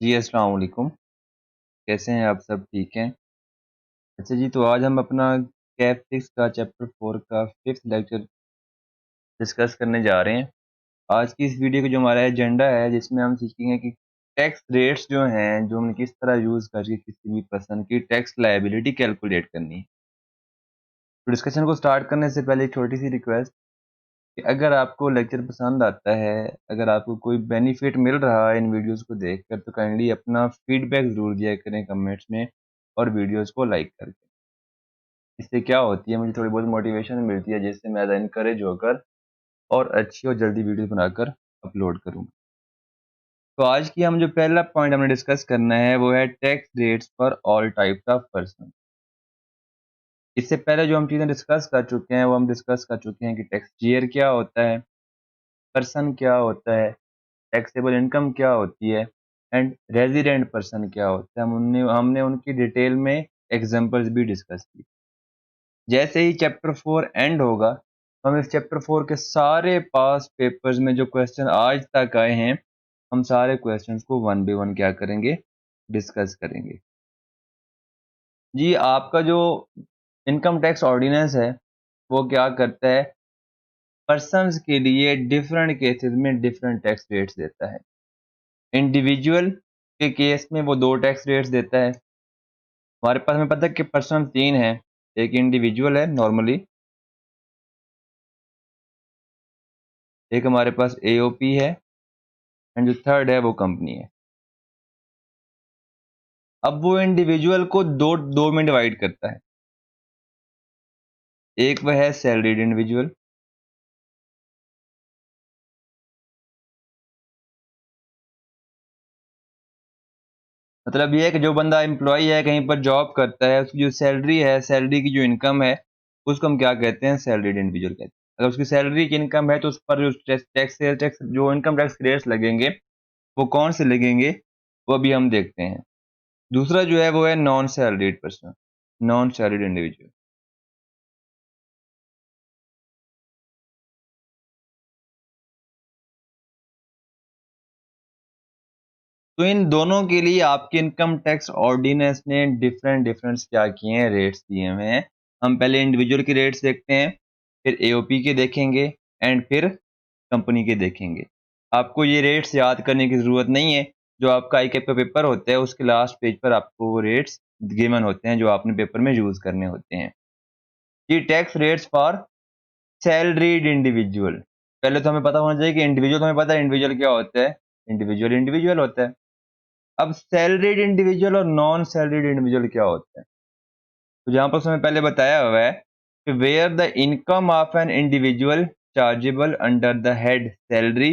जी, अस्सलाम वालेकुम। कैसे हैं आप सब ठीक हैं? अच्छा जी, तो आज हम अपना कैप 6 का चैप्टर 4 का 5th लेक्चर डिस्कस करने जा रहे हैं। आज की इस वीडियो का जो हमारा एजेंडा है जिसमें हम सीखेंगे कि टैक्स रेट्स जो हैं, जो हम किस तरह यूज़ करके किसी भी पर्सन की टैक्स लायबिलिटी कैलकुलेट करनी है। तो डिस्कशन को स्टार्ट करने से पहले एक छोटी-सी रिक्वेस्ट कि अगर आपको लेक्चर पसंद आता है, अगर आपको कोई बेनिफिट मिल रहा है इन वीडियोज़ को देखकर तो काइंडली अपना फीडबैक ज़रूर दिया करें कमेंट्स में और वीडियोज़ को लाइक करके। इससे क्या होती है मुझे थोड़ी बहुत मोटिवेशन मिलती है जिससे मैं ज़्यादा इनकरेज होकर और अच्छी और जल्दी वीडियो बनाकर अपलोड करूँगा। तो आज की हम जो पहला पॉइंट हमने डिस्कस करना है वो है tax rates for all types of person. इससे पहले जो हम चीज़ें डिस्कस कर चुके हैं वो हम डिस्कस कर चुके हैं कि टैक्सपेयर क्या होता है, पर्सन क्या होता है, टैक्सेबल इनकम क्या होती है एंड रेज़िडेंट पर्सन क्या होता है। हमने हमने उनकी डिटेल में एग्ज़ाम्पल्स भी डिस्कस की। जैसे ही चैप्टर 4 एंड होगा, हम इस चैप्टर 4 के सारे पास्ट पेपर्स में जो क्वेश्चन आज तक आए हैं, हम सारे क्वेश्चंस को वन बाय वन क्या करेंगे, डिस्कस करेंगे। जी, आपका जो इनकम टैक्स ऑर्डिनेंस है, वो क्या करता है, पर्सन्स के लिए डिफरेंट केसेस में डिफरेंट टैक्स रेट्स देता है। इंडिविजुअल के केस में वो 2 टैक्स रेट्स देता है। हमारे पास हमें पता है कि पर्सन 3 हैं, एक इंडिविजुअल है नॉर्मली, एक हमारे पास एओपी है एंड जो थर्ड है वो कंपनी है। अब वो इंडिविजुअल को दो में डिवाइड करता है। एक वह है सैलरीड इंडिविजुअल, मतलब ये है कि जो बंदा एम्प्लॉय है, कहीं पर जॉब करता है, उसकी जो सैलरी है, सैलरी की जो इनकम है, उसको हम क्या कहते हैं? सैलरीड इंडिविजुअल कहते हैं। अगर उसकी सैलरी की इनकम है, तो उस पर जो टैक्स जो इनकम टैक्स रेट्स लगेंगे, वो कौन से लगेंगे? वो अभी हम देखते हैं। दूसरा जो है, वो है non salaried person, non salaried individual. तो इन दोनों के लिए आपके इनकम टैक्स ऑर्डिनेंस ने डिफरेंट्स क्या किए हैं, रेट्स दिए हुए हैं। हम पहले इंडिविजुअल के रेट्स देखते हैं, फिर एओपी के देखेंगे एंड फिर कंपनी के देखेंगे। आपको ये रेट्स याद करने की ज़रूरत नहीं है, जो आपका आईकैप का पेपर होता है उसके लास्ट पेज पर आपको वो रेट्स गिवन होते हैं जो आपने पेपर में यूज़ करने होते हैं। ये tax rates for salaried individual. पहले तो हमें पता होना चाहिए कि इंडिविजुअल, तो हमें पता है इंडिविजुअल क्या होता है, इंडिविजुअल इंडिविजुअल होता है। अब सैलरीड इंडिविजुअल और नॉन सैलरीड इंडिविजुअल क्या होता है? तो जहाँ पर उसमें पहले बताया हुआ है कि where the income of an individual chargeable under the head salary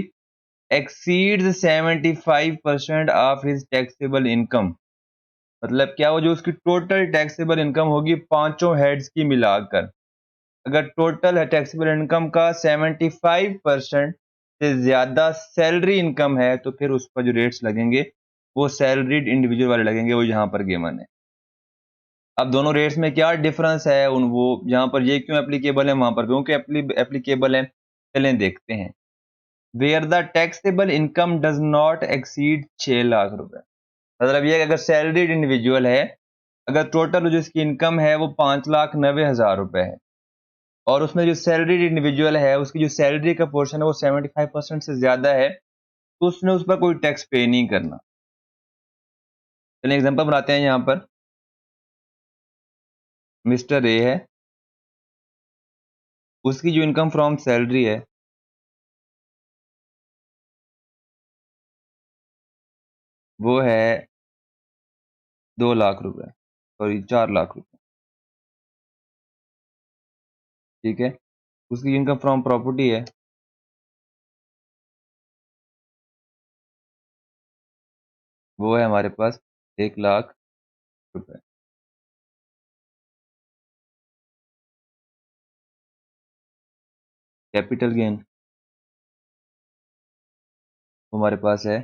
exceeds 75% of his taxable income. मतलब क्या, वो जो उसकी टोटल टैक्सेबल इनकम होगी पांचों हेड्स की मिलाकर, अगर टोटल है टैक्सेबल इनकम का 75% से ज़्यादा सैलरी इनकम है, तो फिर उस पर जो रेट्स लगेंगे, वो सैलरीड इंडिविजुअल वाले लगेंगे, वो यहाँ पर गिवन है। अब दोनों रेट्स में क्या डिफरेंस है, उन वो यहाँ पर ये क्यों एप्लीकेबल है, वहाँ पर क्योंकि एप्लीकेबल है, चलें देखते हैं। Where the taxable income does not exceed 6 lakh रुपए। मतलब ये है कि अगर सैलरीड इंडिविजुअल है, अगर टोटल जो इसकी इनकम है वो 5,90,000 रुपए है और उसमें जो सैलरीड इंडिविजुअल है, उसकी जो सैलरी का पोर्शन है वो 75% से ज़्यादा है, तो उसने उस पर कोई टैक्स पे नहीं करना। चलिए एग्ज़ाम्पल बनाते हैं यहाँ पर। मिस्टर ए है, उसकी जो इनकम फ्रॉम सैलरी है, वो है 2 लाख रुपए, सॉरी 4 लाख रुपए, ठीक है? उसकी इनकम फ्रॉम प्रॉपर्टी है, वो है हमारे पास 1 लाख रुपए। कैपिटल गेन वो हमारे पास है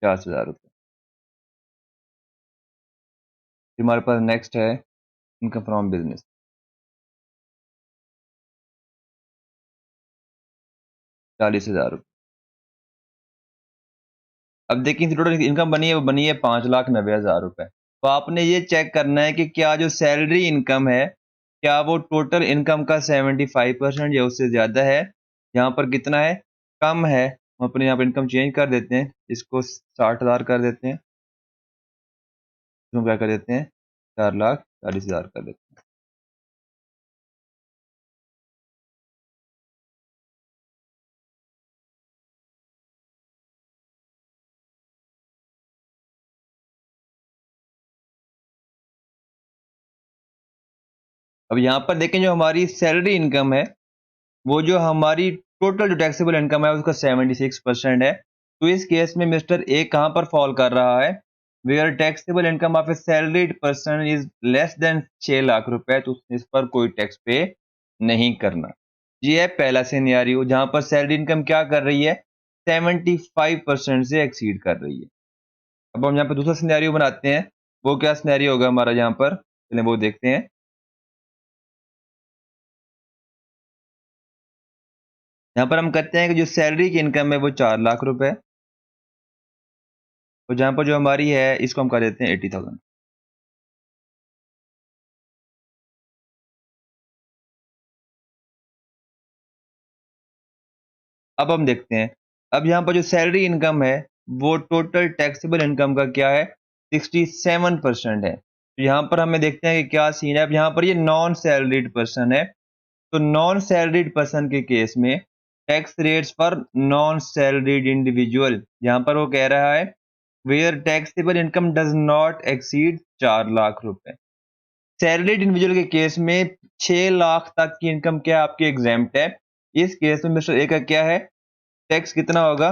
50,000 रुपए। फिर हमारे पास नेक्स्ट है इनकम फ्रॉम बिज़नेस, 40,000 रुपए। अब देखिए टोटल इनकम बनी है, वो बनी है 5,90,000 रुपए। तो आपने ये चेक करना है कि क्या जो सैलरी इनकम है, क्या वो टोटल इनकम का 75% या उससे ज़्यादा है? यहाँ पर कितना है? कम है। हम अपने यहाँ पे इनकम चेंज कर देते हैं, इसको 60,000 कर देते हैं। इसको क्या कर देते हैं? 4,40,000 कर देते हैं। अब यहाँ पर देखें जो हमारी सैलरी इनकम है, वो जो हमारी टोटल जो टैक्सेबल इनकम है उसका 76% है। तो इस केस में मिस्टर ए कहाँ पर फॉल कर रहा है? Where taxable income of a salaried person is less than 6 lakh रुपए, तो इस पर कोई टैक्स पे नहीं करना। ये है पहला सिनेरियो जहां पर सैलरी इनकम क्या कर रही है? 75% से एक्सीड कर रही है। अब हम यहाँ पर दूसरा सिनेरियो बनाते हैं। वो क्या सिनेरियो होगा हमारा यहाँ पर? चलिए वो देखते हैं। यहाँ पर हम कहते हैं कि जो सैलरी की इनकम है वो 4 लाख रुपए, तो जहाँ पर जो हमारी है इसको हम कर देते हैं 80,000। अब हम देखते हैं, अब यहाँ पर जो सैलरी इनकम है वो टोटल टैक्सेबल इनकम का क्या है? 67% है। तो यहाँ पर हमें देखते हैं कि क्या सीन है। अब यहाँ पर ये नॉन सैलरीड पर्सन है, तो नॉन सैलरीड पर्सन के केस में tax rates for non salaried individual, यहाँ पर वो कह रहा है where taxable income does not exceed 4 lakh रुपए। सैलरीड इंडिविजुअल के केस में 6 लाख तक की इनकम क्या आपकी एग्जेम्प्ट है। इस केस में मिस्टर ए का क्या है? टैक्स कितना होगा?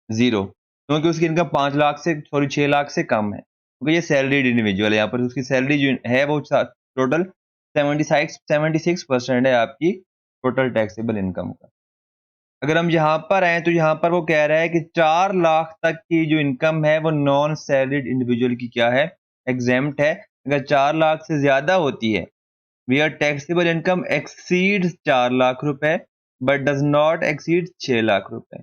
0, क्योंकि उसकी इनकम 5 लाख से सॉरी 6 लाख से कम है, क्योंकि ये सैलरीड इंडिविजुअल है। यहाँ पर उसकी सैलरी जो है वो टोटल 76% है आपकी टोटल टैक्सेबल इनकम का। अगर हम यहाँ पर आए तो यहाँ पर वो कह रहा है कि 4 लाख तक की जो इनकम है वो नॉन सैलरीड इंडिविजुअल की क्या है? एग्जेम्प्ट है। अगर 4 लाख से ज्यादा होती है, where taxable income exceeds 4 lakh रुपए but does not exceed 6 lakh रुपए,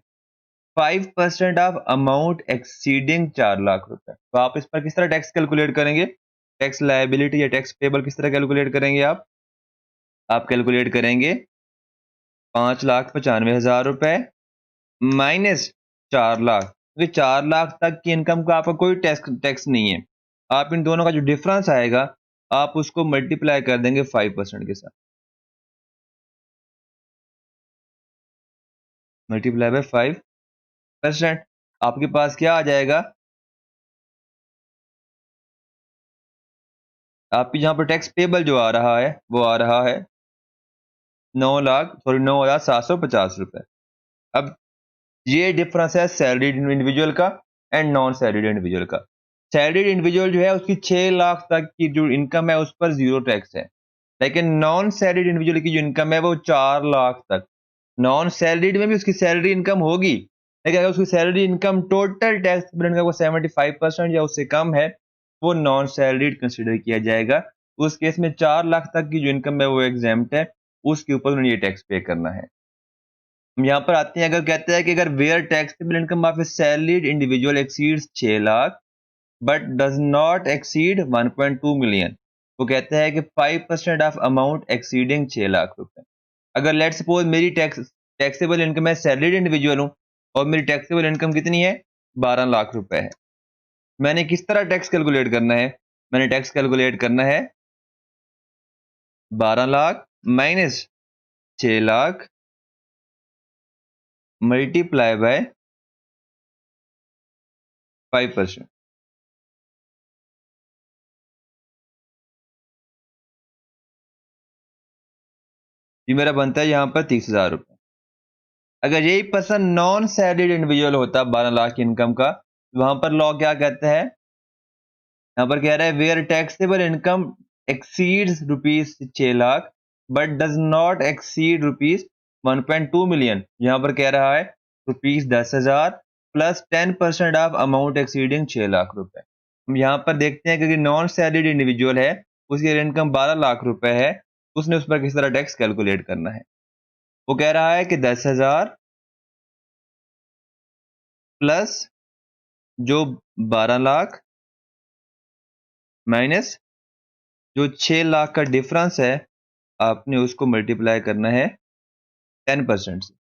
5% ऑफ अमाउंट एक्सीडिंग 4 लाख रुपए। तो आप इस पर किस तरह टैक्स कैलकुलेट करेंगे? टैक्स लायबिलिटी या टैक्स पेबल किस तरह कैलकुलेट करेंगे आप कैलकुलेट करेंगे 5,95,000 रुपए माइनस 4 लाख, क्योंकि 4 लाख तक की इनकम का आपका कोई टैक्स टैक्स नहीं है। आप इन दोनों का जो डिफरेंस आएगा, आप उसको मल्टीप्लाई कर देंगे 5% के साथ। Multiply by 5%। आपके पास क्या आ जाएगा? आपकी जहाँ पर टैक्स पेबल जो आ रहा है वो आ रहा है 9,0750 रुपए। अब ये डिफरेंस है सैलरीड इंडिविजुअल का एंड नॉन सैलरीड इंडिविजुअल का। सैलरीड इंडिविजुअल जो है उसकी 6 लाख तक की जो इनकम है उस पर 0 टैक्स है, लेकिन नॉन सैलरीड इंडिविजुअल की जो इनकम है वो 4 लाख तक। नॉन सैलरीड में भी उसकी सैलरी इनकम होगी, लेकिन अगर उसकी salary income total tax income को 75% या उससे कम है, वो नॉन सैलरीड कंसिडर किया जाएगा। उस केस में 4 लाख तक की जो इनकम है वो एग्जेम्प्ट है, उसके ऊपर उन्हें ये टैक्स पे करना है। हम यहाँ पर आते हैं, अगर कहते हैं कि अगर where taxable income of a salaried individual exceeds 6 lakh but does not exceed 1.2 million, वो कहता है कि 5% ऑफ अमाउंट एक्सीडिंग 6 लाख रुपए। अगर लेट सपोज मेरी टैक्सेबल इनकम है, सैलरीड इंडिविजुअल हूं और मेरी टैक्सेबल इनकम कितनी है? 12 लाख रुपए है। मैंने किस तरह टैक्स कैलकुलेट करना है? मैंने टैक्स कैलकुलेट करना है 12 lakh minus 6 lakh multiply by 5%। ये मेरा बनता है यहाँ पर 30,000 रुपए। अगर यही पर्सन नॉन सैलरीड इंडिविजुअल होता 12 लाख इनकम का, तो वहां पर लॉ क्या कहता है? यहाँ पर कह रहा है where taxable income exceeds rupees 6 lakh but does not exceed rupees 1.2 million. यहाँ पर कह रहा है rupees 10,000 plus 10% of amount exceeding 6 lakh रुपए। हम यहाँ पर देखते हैं कि नॉन सैलरीड इंडिविजुअल है, उसकी इनकम 12 लाख रुपए है, उसने उस पर किस तरह टैक्स कैलकुलेट करना है। वो कह रहा है कि 10,000 प्लस जो 12 लाख माइनस जो 6 लाख का डिफरेंस है, आपने उसको मल्टीप्लाई करना है 10% से।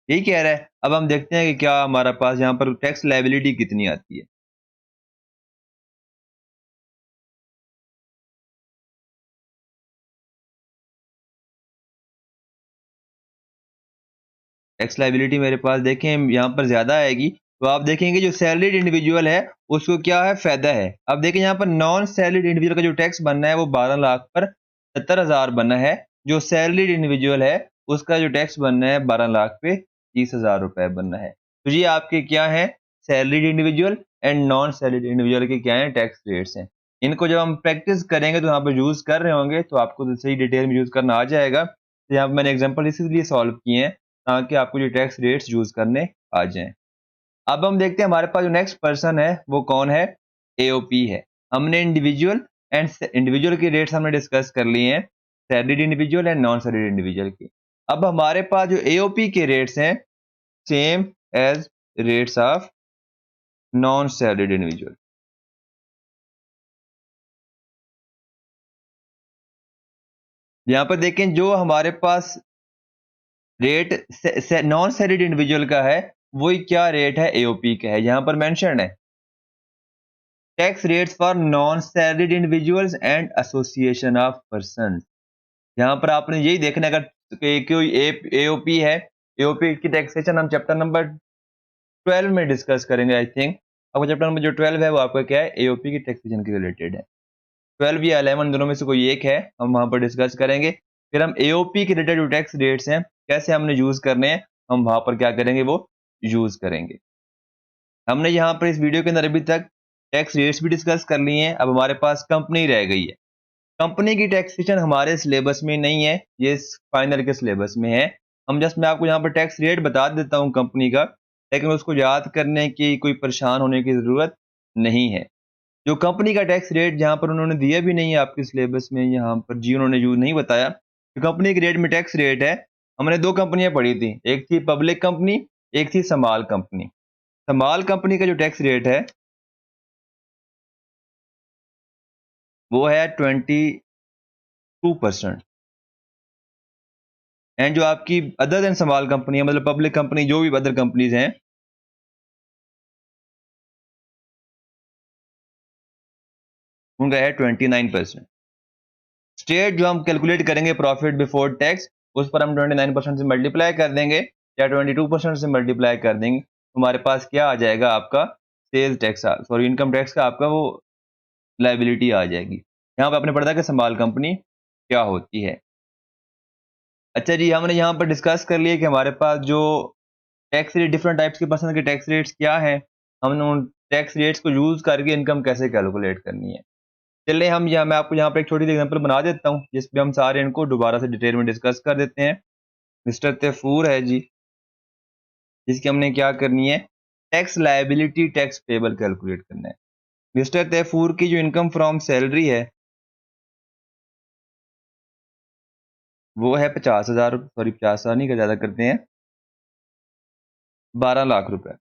यही कह रहा है। अब हम देखते हैं कि क्या हमारा पास यहाँ पर टैक्स लायबिलिटी कितनी आती है। टैक्स लायबिलिटी मेरे पास देखें यहाँ पर ज़्यादा आएगी, तो आप देखेंगे जो सैलरीड इंडिविजुअल है उसको क्या है, फ़ायदा है। अब देखें यहाँ पर नॉन सैलरीड इंडिविजुअल का जो टैक्स बनना है वो 12 लाख पर 70,000 बनना है। जो सैलरीड इंडिविजुअल है उसका जो टैक्स बनना है 12 लाख पे 30,000 रुपए बनना है। तो ये आपके क्या है, salaried individual and non salaried individual के क्या है, टैक्स रेट्स हैं। इनको जब हम प्रैक्टिस करेंगे तो यहाँ पर यूज़ कर रहे होंगे तो आपको तो सही डिटेल में यूज़ करना आ जाएगा। तो यहाँ पर मैंने एग्जाम्पल इसीलिए सॉल्व किए हैं ताकि आपको जो टैक्स रेट्स यूज़ करने आ जाएँ। अब हम देखते हैं हमारे पास जो नेक्स्ट पर्सन है वो कौन है, एओपी है। हमने इंडिविजुअल के रेट्स हमने डिस्कस कर लिए हैं, salaried individual and non salaried individual के। अब हमारे पास जो एओपी के रेट्स हैं same as rates of non salaried individual. यहाँ पर देखें जो हमारे पास रेट नॉन सैलरीड इंडिविजुअल का है वही क्या रेट है, एओपी का है। यहाँ पर मेंशन है tax rates for non salaried individuals and association of person. यहाँ पर आपने यही देखना है, अगर कोई एओपी है, एओपी की टैक्सेशन हम चैप्टर नंबर 12 में डिस्कस करेंगे आई थिंक। आपका चैप्टर नंबर जो 12 है वो आपका क्या है, एओपी की टैक्सेशन के रिलेटेड है। 12 या 11 दोनों में से कोई एक है, हम वहाँ पर डिस्कस करेंगे। फिर हम एओपी के रिलेटेड जो टैक्स रेट्स हैं कैसे हमने यूज करने हैं, हम वहाँ पर क्या करेंगे, वो यूज करेंगे। हमने यहाँ पर इस वीडियो के अंदर अभी तक टैक्स रेट्स भी डिस्कस कर लिए हैं। अब हमारे पास कंपनी रह गई है। कंपनी की टैक्सेशन हमारे सिलेबस में नहीं है, ये फाइनल के सिलेबस में है। मैं आपको यहाँ पर टैक्स रेट बता देता हूँ कंपनी का, लेकिन उसको याद करने की कोई परेशान होने की ज़रूरत नहीं है। जो कंपनी का टैक्स रेट जहाँ पर उन्होंने दिया भी नहीं है आपके सिलेबस में, यहाँ पर जी उन्होंने यूज नहीं बताया। जो कंपनी के रेट में टैक्स रेट है, हमने दो कंपनियां पढ़ी थी, एक थी पब्लिक कंपनी, एक थी समाल कंपनी। समाल कंपनी का जो टैक्स रेट है वो है 22%। एंड जो आपकी अदर देन समाल कंपनी है, मतलब पब्लिक कंपनी, जो भी अदर कंपनीज हैं, उनका है 29%। स्टेट जो हम कैलकुलेट करेंगे प्रॉफिट बिफोर टैक्स, उस पर हम 29% से मल्टीप्लाई कर देंगे या 22% से मल्टीप्लाई कर देंगे, तो हमारे पास क्या आ जाएगा, आपका sales tax, sorry income tax का आपका वो लाइबिलिटी आ जाएगी। यहाँ पर आपने पढ़ा था कि संभाल कंपनी क्या होती है। अच्छा जी, हमने यहाँ पर डिस्कस कर लिया कि हमारे पास जो टैक्स रेट, डिफरेंट टाइप्स के पर्सन के टैक्स रेट्स क्या हैं, हमने उन टैक्स रेट्स को यूज करके इनकम कैसे कैलकुलेट करनी है। चलिए हम यहाँ, मैं आपको यहाँ पर एक छोटी सी एग्जांपल बना देता हूँ जिसपे हम सारे इनको दोबारा से डिटेल में डिस्कस कर देते हैं। मिस्टर तैफूर है जी, जिसकी हमने क्या करनी है, tax liability tax payable calculate करना है। मिस्टर तैफूर की जो इनकम फ्रॉम सैलरी है वो है 50,000, सॉरी 50,000 नहीं, का ज़्यादा करते हैं, 12 लाख रुपए।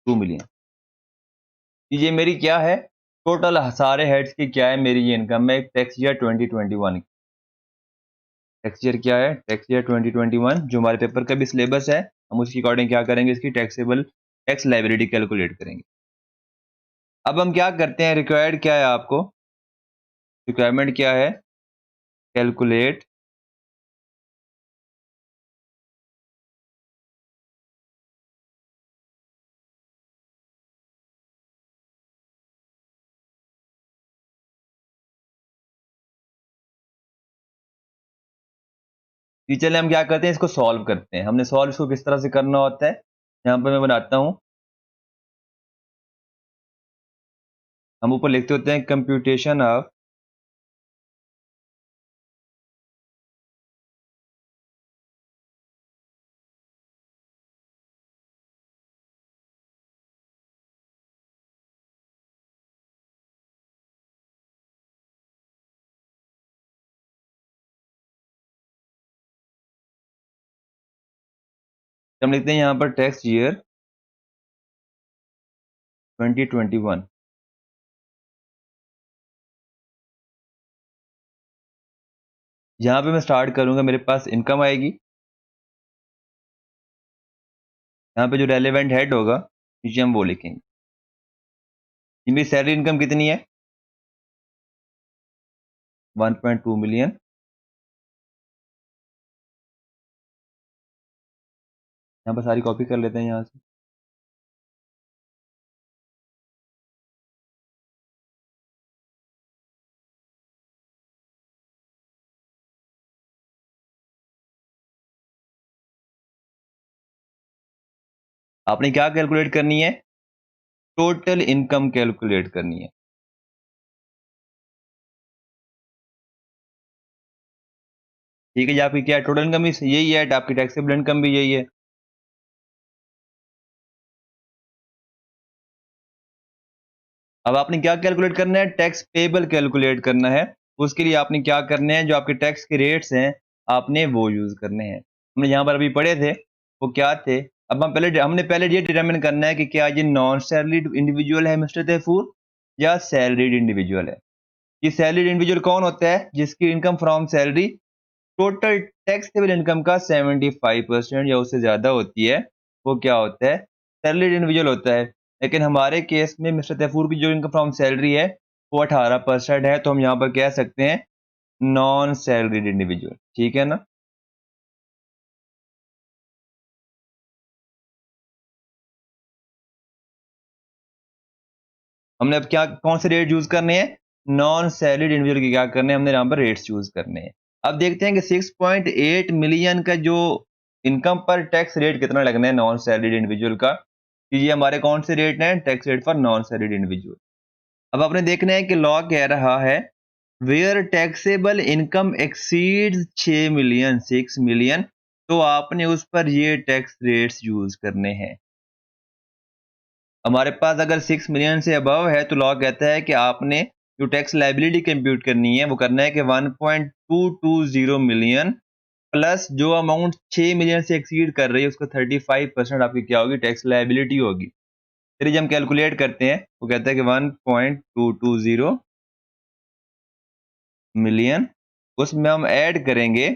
Two million. ये मेरी क्या है, टोटल सारे हेड्स की क्या है मेरी ये इनकम है टैक्स ईयर 2021 की। टैक्स ईयर क्या है, टैक्स ईयर 2021 जो हमारे पेपर का भी सिलेबस है, हम उसके अकॉर्डिंग क्या करेंगे, इसकी टैक्सेबल टैक्स लायबिलिटी कैलकुलेट करेंगे। अब हम क्या करते हैं, रिक्वायर्ड क्या है आपको, रिक्वायरमेंट क्या है, कैलकुलेट चलिए हम क्या करते हैं, इसको सॉल्व करते हैं। हमने सॉल्व इसको किस तरह से करना होता है, यहाँ पर मैं बनाता हूँ। हम ऊपर लिखते होते हैं कंप्यूटेशन ऑफ हम लिखते हैं यहाँ पर टैक्स ईयर 2021। यहाँ पे मैं स्टार्ट करूंगा, मेरे पास इनकम आएगी। यहाँ पे जो रेलेवेंट हेड होगा नीचे हम वो लिखेंगे। मेरी सैलरी इनकम कितनी है, 1.2 मिलियन। यहाँ पर सारी कॉपी कर लेते हैं यहाँ से। आपने क्या कैलकुलेट करनी है, टोटल इनकम कैलकुलेट करनी है। ठीक है जी, आपकी क्या टोटल इनकम भी यही है, आपकी टैक्सेबल इनकम भी यही है। अब आपने क्या कैलकुलेट करना है, टैक्स पेबल कैलकुलेट करना है। उसके लिए आपने क्या करना है, जो आपके टैक्स के रेट्स हैं आपने वो यूज करने हैं। हमने यहाँ पर अभी पढ़े थे वो क्या थे। अब हमने पहले ये डिटरमिन करना है कि क्या ये नॉन सैलरीड इंडिविजुअल है मिस्टर तैफूर, या सैलरीड इंडिविजुअल है। ये सैलरीड इंडिविजुअल कौन होता है, जिसकी income from salary total taxable income का 75% या उससे ज्यादा होती है, वो क्या होता है, सैलरीड इंडिविजुअल होता है। लेकिन हमारे केस में मिस्टर तैफूर की जो इनकम फ्रॉम सैलरी है वो 18% है, तो हम यहाँ पर कह सकते हैं नॉन सैलरीड इंडिविजुअल। ठीक है ना। हमने अब क्या कौन से रेट यूज करने हैं, नॉन सैलरीड इंडिविजुअल के क्या करने हैं, हमने यहाँ पर रेट्स यूज करने हैं। अब देखते हैं कि 6.8 मिलियन का जो इनकम पर टैक्स रेट कितना लगना है नॉन सैलरीड इंडिविजुअल का। कि ये हमारे कौन से रेट हैं, tax rate for non salaried individual. अब आपने देखना है कि लॉ कह रहा है where taxable income exceeds 6 million, 6 million, तो आपने उस पर ये टैक्स रेट्स यूज करने हैं। हमारे पास अगर 6 मिलियन से अबव है तो लॉ कहता है कि आपने जो टैक्स लायबिलिटी कंप्यूट करनी है वो करना है कि 1.220 मिलियन प्लस जो अमाउंट 6 मिलियन से एक्सीड कर रही है उसका 35% आपकी क्या होगी, टैक्स लायबिलिटी होगी। फिर जब हम कैलकुलेट करते हैं वो कहता है कि 1.220 मिलियन, उसमें हम ऐड करेंगे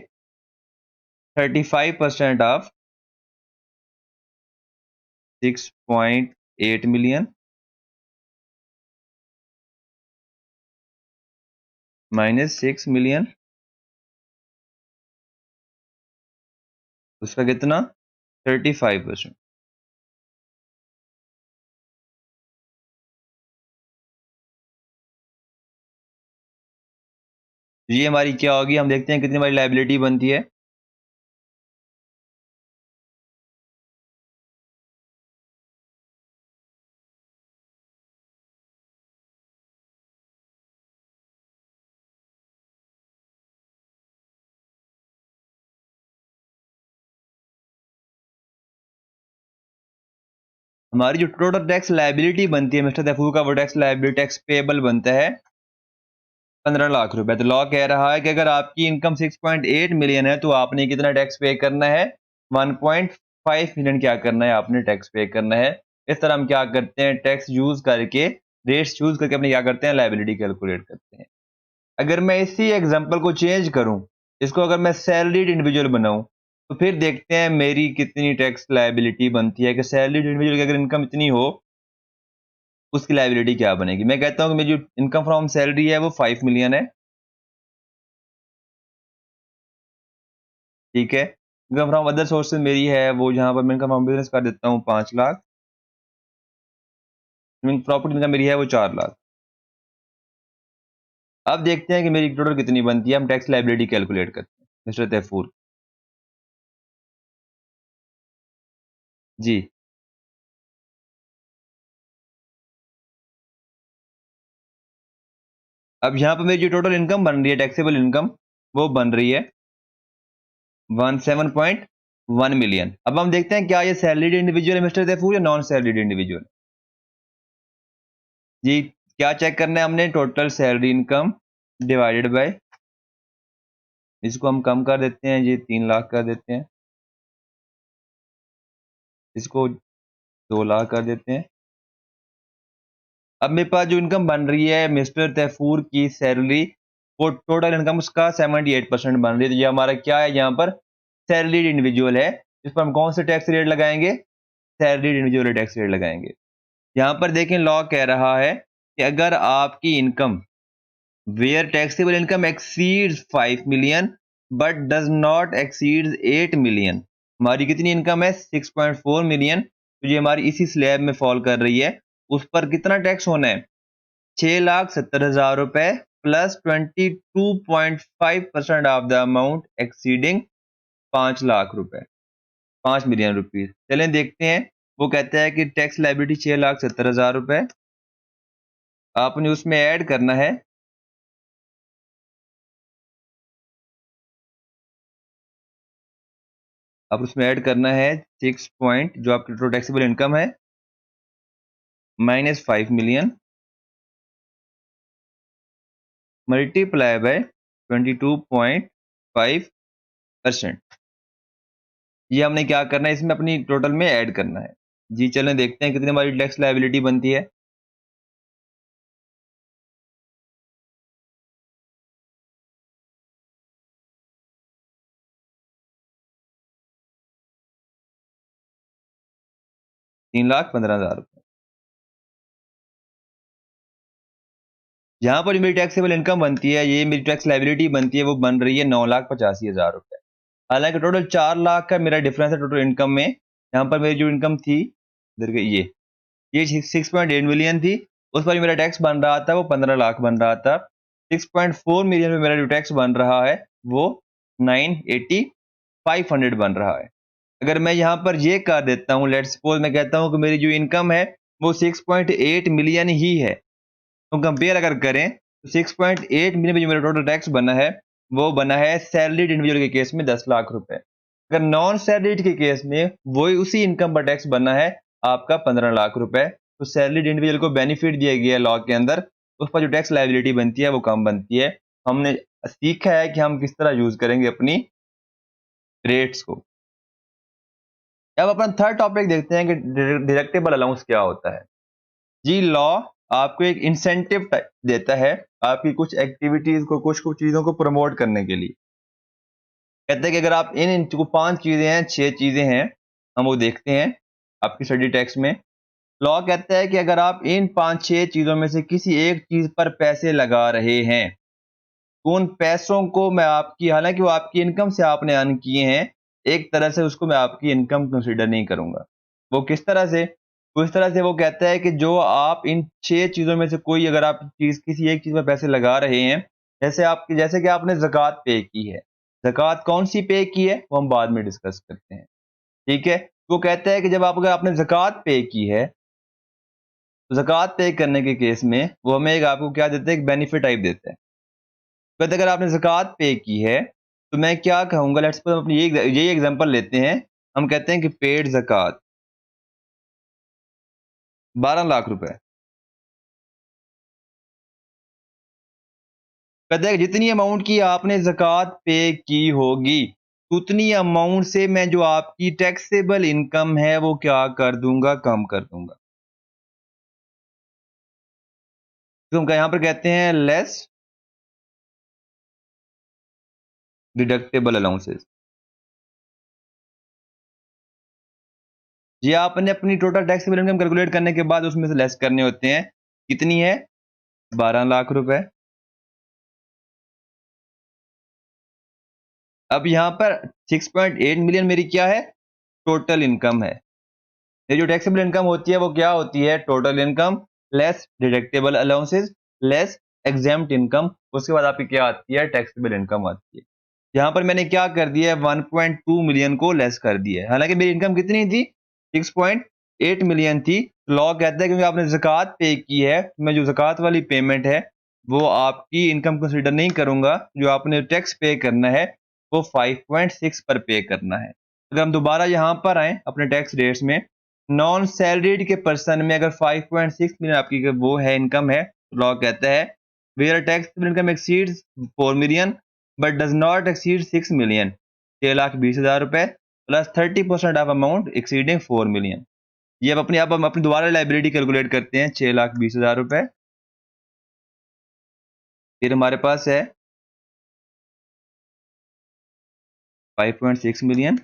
35% ऑफ 6.8 मिलियन माइनस 6 मिलियन, उसका कितना 35%। ये हमारी क्या होगी, हम देखते हैं कितनी हमारी लायबिलिटी बनती है। हमारी जो टोटल टैक्स लायबिलिटी बनती है मिस्टर तैफूर का, वो टैक्स लायबिलिटी टैक्स पेबल बनता है 15 लाख रुपए। तो लॉ कह रहा है कि अगर आपकी इनकम 6.8 मिलियन है तो आपने कितना टैक्स पे करना है, 1.5 मिलियन क्या करना है, आपने टैक्स पे करना है। इस तरह हम क्या करते हैं, टैक्स यूज करके रेट्स यूज करके अपने क्या करते हैं, लायबिलिटी कैलकुलेट करते हैं। अगर मैं इसी एग्जांपल को चेंज करूं, इसको अगर मैं सैलरीड इंडिविजुअल बनाऊं, तो फिर देखते हैं मेरी कितनी टैक्स लायबिलिटी बनती है कि सैलरी इंडिविजुअल की अगर इनकम इतनी हो, उसकी लायबिलिटी क्या बनेगी। मैं कहता हूँ कि मेरी जो इनकम फ्रॉम सैलरी है वो 5 मिलियन है, ठीक है। इनकम फ्रॉम अदर सोर्सेज मेरी है वो, जहाँ पर मैं इनकम फ्रॉम बिजनेस कर देता हूँ 5 लाख। प्रॉपर्टी इनकम मेरी है वो 4 लाख। अब देखते हैं कि मेरी टोटल कितनी बनती है। हम टैक्स लायबिलिटी कैलकुलेट करते हैं मिस्टर तैफूर। जी, अब यहाँ पर मेरी जो टोटल इनकम बन रही है, टैक्सेबल इनकम, वो बन रही है 17.1 मिलियन। अब हम देखते हैं क्या ये सैलरीड इंडिविजुअल है मिस्टर तैफूर या नॉन सैलरीड इंडिविजुअल। जी, क्या चेक करना है हमने, total salary income divided by, इसको हम कम कर देते हैं, ये 3 लाख कर देते हैं, इसको 2 लाख कर देते हैं। अब मेरे पास जो इनकम बन रही है मिस्टर तैफूर की सैलरी, वो टोटल इनकम उसका 78% बन रही है। तो ये हमारा क्या है, यहाँ पर सैलरीड इंडिविजुअल है। इस पर हम कौन से टैक्स रेट लगाएंगे, सैलरीड इंडिविजुअल टैक्स रेट लगाएंगे। यहाँ पर देखें लॉ कह रहा है कि अगर आपकी income where taxable income exceeds 5 million but does not exceeds 8 million, हमारी कितनी इनकम है 6.4 मिलियन, तो ये हमारी इसी स्लैब में फॉल कर रही है। उस पर कितना टैक्स होना है, 6,70,000 रुपए plus 22.5% of the amount exceeding 5 lakh रुपए, 5 मिलियन रुपीज। चलें देखते हैं। वो कहता है कि टैक्स लायबिलिटी 6,70,000 रुपए, आपने उसमें ऐड करना है, अब उसमें ऐड करना है 6 पॉइंट जो आपकी टोटल टैक्सेबल इनकम है माइनस 5 मिलियन मल्टीप्लाई बाय 22.5%। ये हमने क्या करना है, इसमें अपनी टोटल में ऐड करना है। जी चलें देखते हैं कितनी हमारी टैक्स लायबिलिटी बनती है। ₹3,15,000। यहाँ पर जो मेरी टैक्सेबल इनकम बनती है, ये मेरी टैक्स लायबिलिटी बनती है, वो बन रही है 9,85,000 रुपए। हालांकि टोटल 4 लाख का मेरा डिफरेंस है टोटल इनकम में। यहाँ पर मेरी जो इनकम थी, इधर के ये 6.8 मिलियन थी, उस पर मेरा टैक्स बन रहा था वो 15 लाख बन रहा था। 6.4 मिलियन में मेरा जो टैक्स बन रहा है वो 980,500 बन रहा है। अगर मैं यहाँ पर ये कर देता हूँ, लेट्स सपोज मैं कहता हूँ कि मेरी जो इनकम है वो 6.8 मिलियन ही है, तो कंपेयर अगर करें तो 6.8 मिलियन में जो मेरा टोटल टैक्स बना है वो बना है सैलरीड इंडिविजुअल के केस में 10 लाख रुपए। अगर नॉन सैलरीड के केस में वही उसी इनकम पर टैक्स बना है आपका 15 लाख रुपए। तो सैलरीड इंडिविजुअल को बेनिफिट दिया गया है लॉ के अंदर, उस पर जो टैक्स लायबिलिटी बनती है वो कम बनती है। हमने सीखा है कि हम किस तरह यूज करेंगे अपनी रेट्स को। अब अपना थर्ड टॉपिक देखते हैं कि डिडक्टेबल अलाउंस क्या होता है। जी, लॉ आपको एक इंसेंटिव देता है आपकी कुछ एक्टिविटीज को, कुछ कुछ चीजों को प्रमोट करने के लिए। कहते हैं कि अगर आप इन को 5 चीजें हैं, 6 चीजें हैं, हम वो देखते हैं आपकी स्टडी टेक्स्ट में। लॉ कहता है कि अगर आप इन 5-6 चीजों में से किसी एक चीज पर पैसे लगा रहे हैं, तो उन पैसों को मैं आपकी, हालांकि वो आपकी इनकम से आपने अर्न किए हैं, एक तरह से उसको मैं आपकी इनकम कंसीडर नहीं करूंगा। वो किस तरह से, तो इस तरह से वो कहता है कि जो आप इन 6 चीज़ों में से कोई अगर आप चीज़ किसी एक चीज़ में पैसे लगा रहे हैं, जैसे कि आपने ज़कात पे की है। ज़कात कौन-सी पे की है, वो हम बाद में डिस्कस करते हैं, ठीक है? वो कहता है कि जब आप अगर आपने ज़कात पे की है, तो ज़कात पे करने के केस में वो हमें एक आपको क्या देते हैं, एक बेनिफिट टाइप देते हैं। कहते हैं अगर आपने ज़कात पे की है, तो मैं क्या कहूँगा, लेट्स सपोज़ हम अपनी यही एग्ज़ाम्पल लेते हैं। हम कहते हैं कि पेड ज़कात 12 लाख रुपए। कहता है कि जितनी अमाउंट की आपने ज़कात पे की होगी, उतनी अमाउंट से मैं जो आपकी टैक्सेबल इनकम है वो क्या कर दूँगा, कम कर दूँगा। तो हम यहाँ पर कहते हैं लेस डिडक्टेबल अलाउंसेस। ये आपने अपनी टोटल टैक्सेबल इनकम कैलकुलेट करने के बाद उसमें से लेस करने होते हैं। कितनी है? 12 लाख रुपए। अब यहाँ पर 6.8 मिलियन मेरी क्या है? टोटल इनकम है। ये जो टैक्सेबल इनकम होती है वो क्या होती है? Total income less deductible allowances less exempt income, उसके बाद आपकी क्या आती है? टैक्सेबल इनकम आती है। यहाँ पर मैंने क्या कर दिया है? 1.2 मिलियन को लेस कर दिया है। हालांकि मेरी इनकम कितनी थी? 6.8 मिलियन थी। लॉ कहता है क्योंकि आपने ज़कात पे की है, मैं जो ज़कात वाली पेमेंट है वो आपकी इनकम कंसीडर नहीं करूंगा। जो आपने टैक्स पे करना है वो 5.6 पर पे करना है। अगर हम दोबारा यहाँ पर आए अपने टैक्स रेट्स में, नॉन सैलरीड के पर्सन में अगर 5.6 मिलियन आपकी वो है इनकम है, लॉ कहता है where taxable income exceeds 4 million but does not exceed 6 million, 6,20,000 रुपए plus 30% of amount exceeding 4 million. ये अब हम अपनी दोबारा लाइबिलिटी कैलकुलेट करते हैं। 6,20,000 रुपए, फिर हमारे पास है 5.6 मिलियन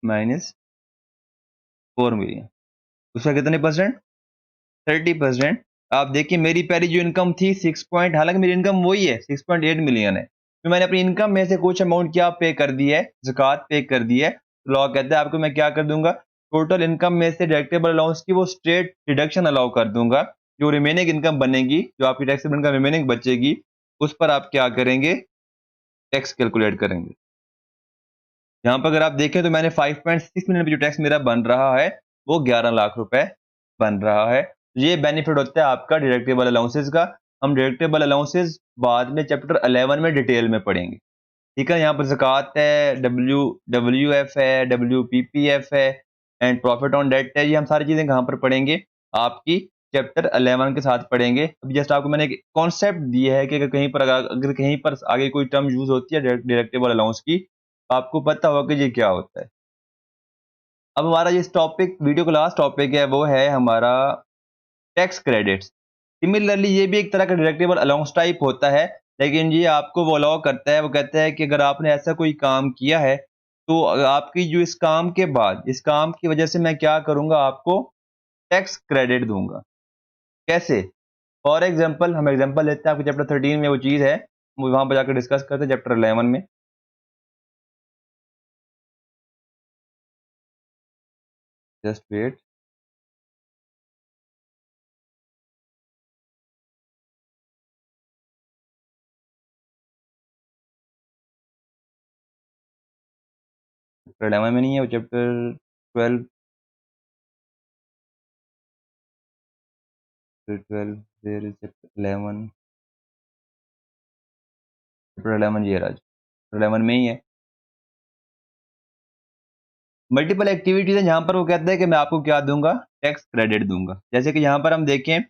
माइनस 4 मिलियन, उसका कितने परसेंट? 30%। आप देखिए मेरी पहली जो इनकम थी 6 पॉइंट, हालांकि मेरी इनकम वही है 6.8 मिलियन है, तो मैंने अपनी इनकम में से कुछ अमाउंट क्या पे कर दी है? ज़कात पे कर दी है। लॉ कहता है आपको मैं क्या कर दूंगा? टोटल इनकम में से डिडक्टेबल अलाउंस की वो स्ट्रेट डिडक्शन अलाउ कर दूंगा। जो रिमेनिंग इनकम बनेगी, जो आपकी टैक्सेबल इनकम रिमेनिंग बचेगी, उस पर आप क्या करेंगे? टैक्स कैलकुलेट करेंगे। यहाँ पर अगर आप देखें तो मैंने 5.6 मिलियन पे जो टैक्स मेरा बन रहा है वो 11 लाख रुपए बन रहा है। ये बेनिफिट होता है आपका डिडक्टेबल अलाउंसेस का। हम डिडक्टेबल अलाउंसेस बाद में चैप्टर 11 में डिटेल में पढ़ेंगे। ठीक है, यहाँ पर ज़कात है, WWF है, WPPF है एंड प्रॉफिट ऑन डेट है। ये हम सारी चीज़ें कहाँ पर पढ़ेंगे? आपकी चैप्टर 11 के साथ पढ़ेंगे। अभी जस्ट आपको मैंने एक कॉन्सेप्ट दिया है कि अगर कहीं पर आगे कोई टर्म यूज़ होती है डिडक्टेबल अलाउंस की, आपको पता होगा कि ये क्या होता है। अब हमारा ये टॉपिक, वीडियो का लास्ट टॉपिक है, वो है हमारा टैक्स क्रेडिट्स। सिमिलरली ये भी एक तरह का डिडक्टेबल अलाउंस टाइप होता है, लेकिन ये आपको वो अलाउ करता है, वो कहता है कि अगर आपने ऐसा कोई काम किया है तो आपकी जो इस काम के बाद, इस काम की वजह से मैं क्या करूंगा? आपको टैक्स क्रेडिट दूंगा। कैसे? फॉर एग्जाम्पल, हम एग्जाम्पल लेते हैं, आपके चैप्टर 13 में वो चीज़ है, वहां पर जाकर डिस्कस करते हैं चैप्टर 11 में। Just wait. चैप्टर 11 में नहीं है वो, चैप्टर 12, फिर 12, फिर चैप्टर 11, चैप्टर 11 ये राज, चैप्टर 11 में ही है। मल्टीपल एक्टिविटीज है जहां पर वो कहता है कि मैं आपको क्या दूंगा? टैक्स क्रेडिट दूंगा। जैसे कि यहाँ पर हम देखें,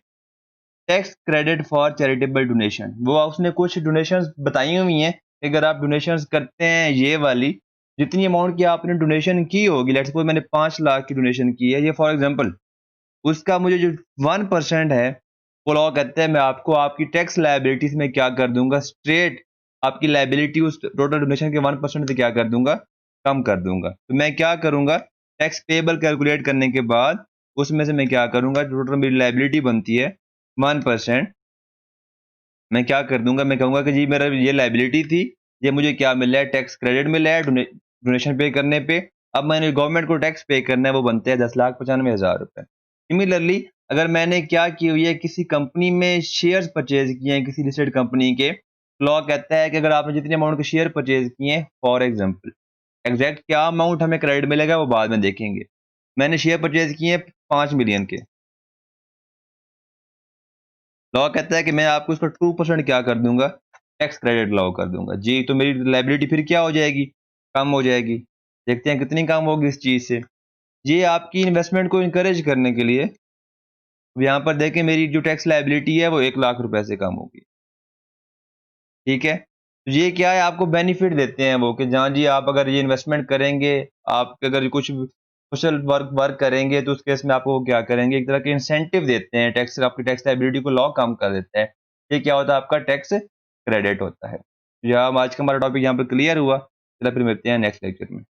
tax credit for charitable donation, वो उसने कुछ डोनेशंस बताई हुई हैं कि अगर आप डोनेशंस करते हैं ये वाली, जितनी अमाउंट की आपने डोनेशन की होगी, लेट्स सपोज मैंने 5 लाख की डोनेशन की है, ये फॉर एग्जांपल, उसका मुझे जो 1% है, वो लॉ कहता है मैं आपको आपकी टैक्स लायबिलिटीज में क्या कर दूंगा? स्ट्रेट आपकी लायबिलिटी उस टोटल डोनेशन के 1% से क्या कर दूंगा? कम कर दूंगा। तो मैं क्या करूंगा? टैक्स पेबल कैलकुलेट करने के बाद उसमें से मैं क्या करूंगा? टोटल मेरी लायबिलिटी बनती है 1%, मैं क्या कर दूंगा? मैं कहूंगा कि जी मेरा ये लायबिलिटी थी, ये मुझे क्या मिल रहा है? टैक्स क्रेडिट मिल रहा है डोनेशन पे करने पे। अब मैंने गवर्नमेंट को टैक्स पे करना है, वो बनते हैं 10,95,000 रुपए। सिमिलरली अगर मैंने क्या की हुई है, किसी कंपनी में शेयर्स परचेज किए हैं, किसी लिस्टेड कंपनी के, लॉ कहता है कि अगर आपने जितने अमाउंट के शेयर परचेज किए हैं, फॉर एग्जाम्पल, एग्जैक्ट क्या अमाउंट हमें क्रेडिट मिलेगा वो बाद में देखेंगे। मैंने शेयर परचेज किए हैं 5 मिलियन के, लॉ कहता है कि मैं आपको उसका 2% क्या कर दूंगा? टैक्स क्रेडिट अलाउ कर दूंगा जी। तो मेरी लाइबिलिटी फिर क्या हो जाएगी? कम हो जाएगी। देखते हैं कितनी कम होगी इस चीज से। ये आपकी इन्वेस्टमेंट को इनकरेज करने के लिए, अब यहाँ पर देखें मेरी जो टैक्स लाइबिलिटी है वो 1 लाख रुपए से कम होगी। ठीक है, तो ये क्या है? आपको बेनिफिट देते हैं वो कि जहाँ जी आप अगर ये इन्वेस्टमेंट करेंगे, आप अगर कुछ सोशल वर्क वर्क करेंगे, तो उस केस में आपको क्या करेंगे? एक तरह के इंसेंटिव देते हैं, टैक्स आपकी टैक्स लायबिलिटी को लॉ कम कर देता है। ये क्या होता है? आपका टैक्स क्रेडिट होता है। या आज का हमारा टॉपिक यहाँ पर क्लियर हुआ। चलो फिर मिलते हैं नेक्स्ट लेक्चर में।